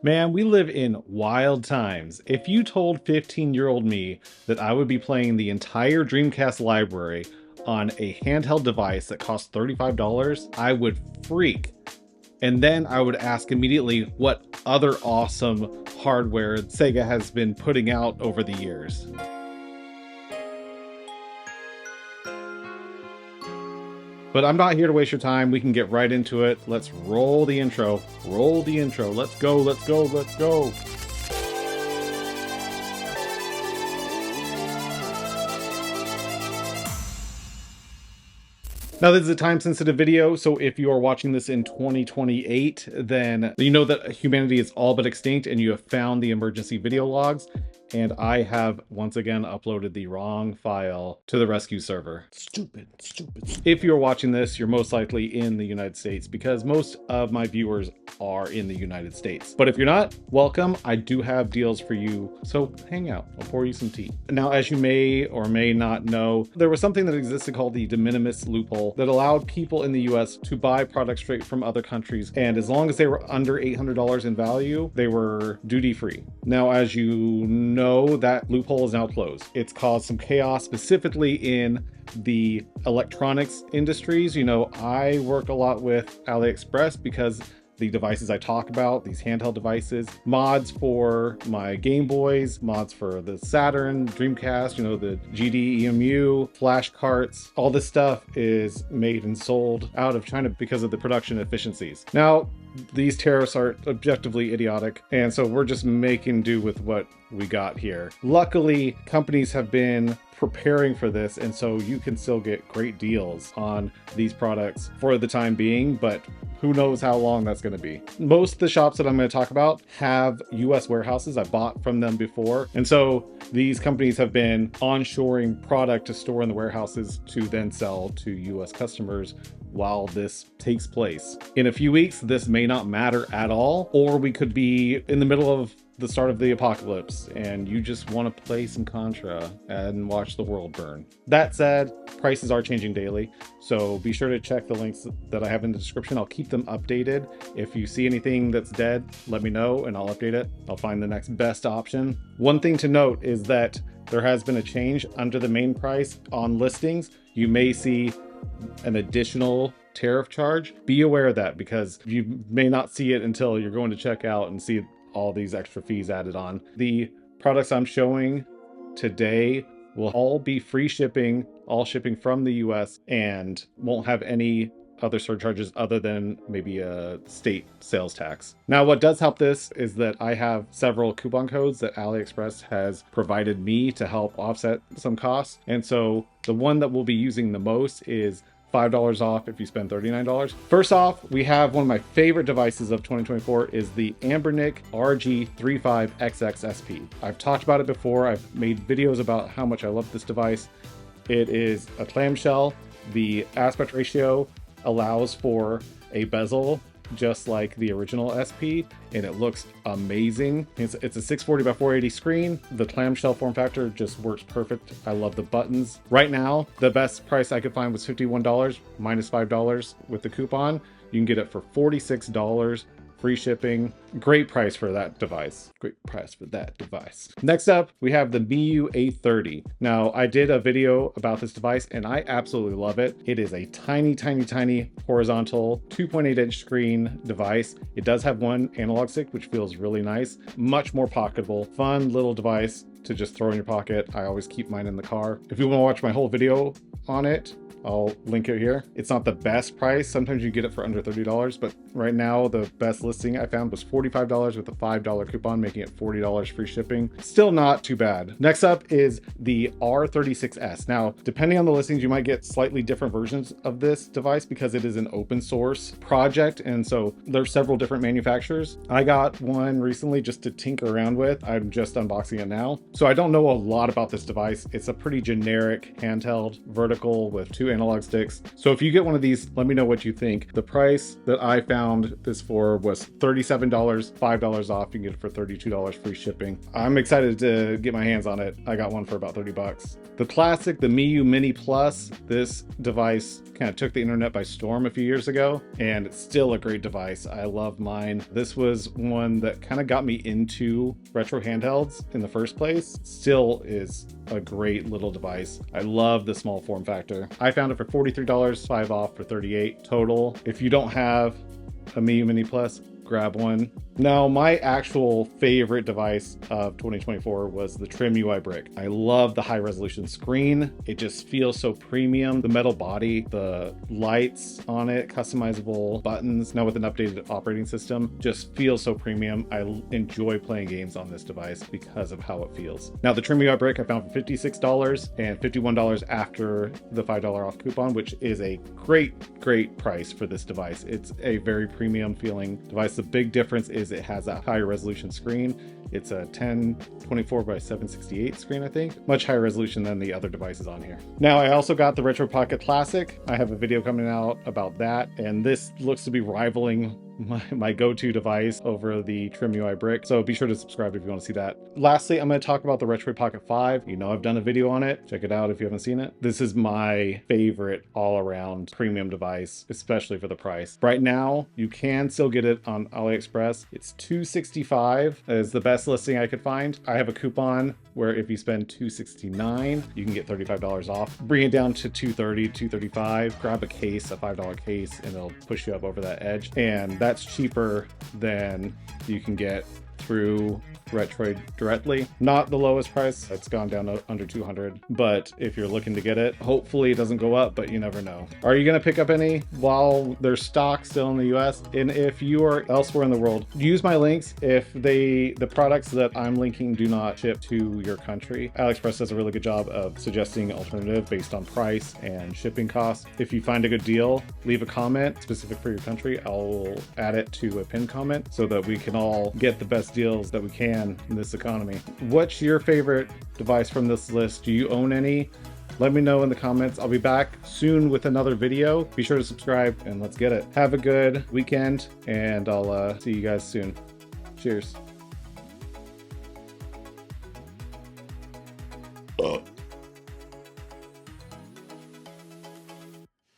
Man, we live in wild times. If you told 15-year-old me that I would be playing the entire Dreamcast library on a handheld device that costs $35, I would freak. And then I would ask immediately what other awesome hardware Sega has been putting out over the years. But I'm not here to waste your time. We can get right into it. Let's roll the intro. Roll the intro. Let's go, let's go, let's go. Now, this is a time-sensitive video, so if you are watching this in 2028, then you know that humanity is all but extinct and you have found the emergency video logs, and I have once again uploaded the wrong file to the rescue server. Stupid. If you're watching this, you're most likely in the United States because most of my viewers are in the United States. But if you're not, welcome. I do have deals for you, so hang out. I'll pour you some tea. Now, as you may or may not know, there was something that existed called the de minimis loophole that allowed people in the US to buy products straight from other countries, and as long as they were under $800 in value, they were duty-free. Now, as you know, that loophole is now closed. It's caused some chaos, specifically in the electronics industries. You know, I work a lot with AliExpress because the devices I talk about, these handheld devices, mods for my Game Boys, mods for the Saturn, Dreamcast, you know, the GD EMU, flash carts, all this stuff is made and sold out of China because of the production efficiencies. Now, these tariffs are objectively idiotic, and so we're just making do with what we got here. Luckily, companies have been preparing for this, and so you can still get great deals on these products for the time being, but who knows how long that's going to be. Most of the shops that I'm going to talk about have US warehouses. I bought from them before, and so these companies have been onshoring product to store in the warehouses to then sell to US customers while this takes place. In a few weeks, this may not matter at all, or we could be in the middle of the start of the apocalypse and you just want to play some Contra and watch the world burn. That said, prices are changing daily, so be sure to check the links that I have in the description. I'll keep them updated. If you see anything that's dead, let me know and I'll update it. I'll find the next best option. One thing to note is that there has been a change under the main price on listings. You may see an additional tariff charge. Be aware of that because you may not see it until you're going to check out and see all these extra fees added on. The products I'm showing today will all be free shipping, all shipping from the US, and won't have any other surcharges other than maybe a state sales tax. Now, what does help this is that I have several coupon codes that AliExpress has provided me to help offset some costs. And so the one that we'll be using the most is $5 off if you spend $39. First off, we have one of my favorite devices of 2024 is the Anbernic RG35XXSP. I've talked about it before. I've made videos about how much I love this device. It is a clamshell. The aspect ratio allows for a bezel just like the original SP, and it looks amazing. It's a 640 by 480 screen. The clamshell form factor just works perfect. I love the buttons. Right now, the best price I could find was $51 minus $5 with the coupon. You can get it for $46. Free shipping. Great price for that device. Great price for that device. Next up, we have the Miyoo A30. Now, I did a video about this device and I absolutely love it. It is a tiny horizontal 2.8-inch screen device. It does have one analog stick, which feels really nice. Much more pocketable. Fun little device to just throw in your pocket. I always keep mine in the car. If you want to watch my whole video on it, I'll link it here. It's not the best price. Sometimes you get it for under $30, but right now the best listing I found was $45 with a $5 coupon, making it $40 free shipping. Still not too bad. Next up is the R36S. Now, depending on the listings, you might get slightly different versions of this device because it is an open source project, and so there's several different manufacturers. I got one recently just to tinker around with. I'm just unboxing it now. So I don't know a lot about this device. It's a pretty generic handheld vertical with 2 analog sticks. So if you get one of these, let me know what you think. The price that I found this for was $37, $5 off. You can get it for $32 free shipping. I'm excited to get my hands on it. I got one for about 30 bucks. The classic, the Miyoo Mini Plus, this device kind of took the internet by storm a few years ago, and it's still a great device. I love mine. This was one that kind of got me into retro handhelds in the first place. Still is a great little device. I love the small form factor. I found it for $43, 5 off for $38 total. If you don't have a Miyoo Mini Plus, grab one. Now, my actual favorite device of 2024 was the TrimUI Brick. I love the high resolution screen. It just feels so premium. The metal body, the lights on it, customizable buttons, now with an updated operating system, just feels so premium. I enjoy playing games on this device because of how it feels. Now, the TrimUI Brick I found for $56 and $51 after the $5 off coupon, which is a great price for this device. It's a very premium feeling device. The big difference is it has a higher resolution screen. It's a 1024 by 768 screen, I think. Much higher resolution than the other devices on here. Now, I also got the Retroid Pocket Classic. I have a video coming out about that, and this looks to be rivaling my go-to device over the TrimUI Brick. So be sure to subscribe if you want to see that. Lastly, I'm going to talk about the Retroid Pocket 5. You know, I've done a video on it. Check it out if you haven't seen it. This is my favorite all-around premium device, especially for the price. Right now, you can still get it on AliExpress. It's $265 is the best listing I could find. I have a coupon where if you spend $269, you can get $35 off. Bring it down to $230, $235. Grab a case, a $5 case, and it'll push you up over that edge. And that's cheaper than you can get through Retroid directly. Not the lowest price. It's gone down to under 200, but if you're looking to get it, hopefully it doesn't go up, but you never know. Are you going to pick up any while there's stock still in the US? And if you are elsewhere in the world, use my links. If the products that I'm linking do not ship to your country, AliExpress does a really good job of suggesting alternative based on price and shipping costs. If you find a good deal, leave a comment specific for your country. I'll add it to a pinned comment so that we can all get the best deals that we can in this economy. What's your favorite device from this list? Do you own any? Let me know in the comments. I'll be back soon with another video. Be sure to subscribe and let's get it. Have a good weekend, and I'll see you guys soon. Cheers.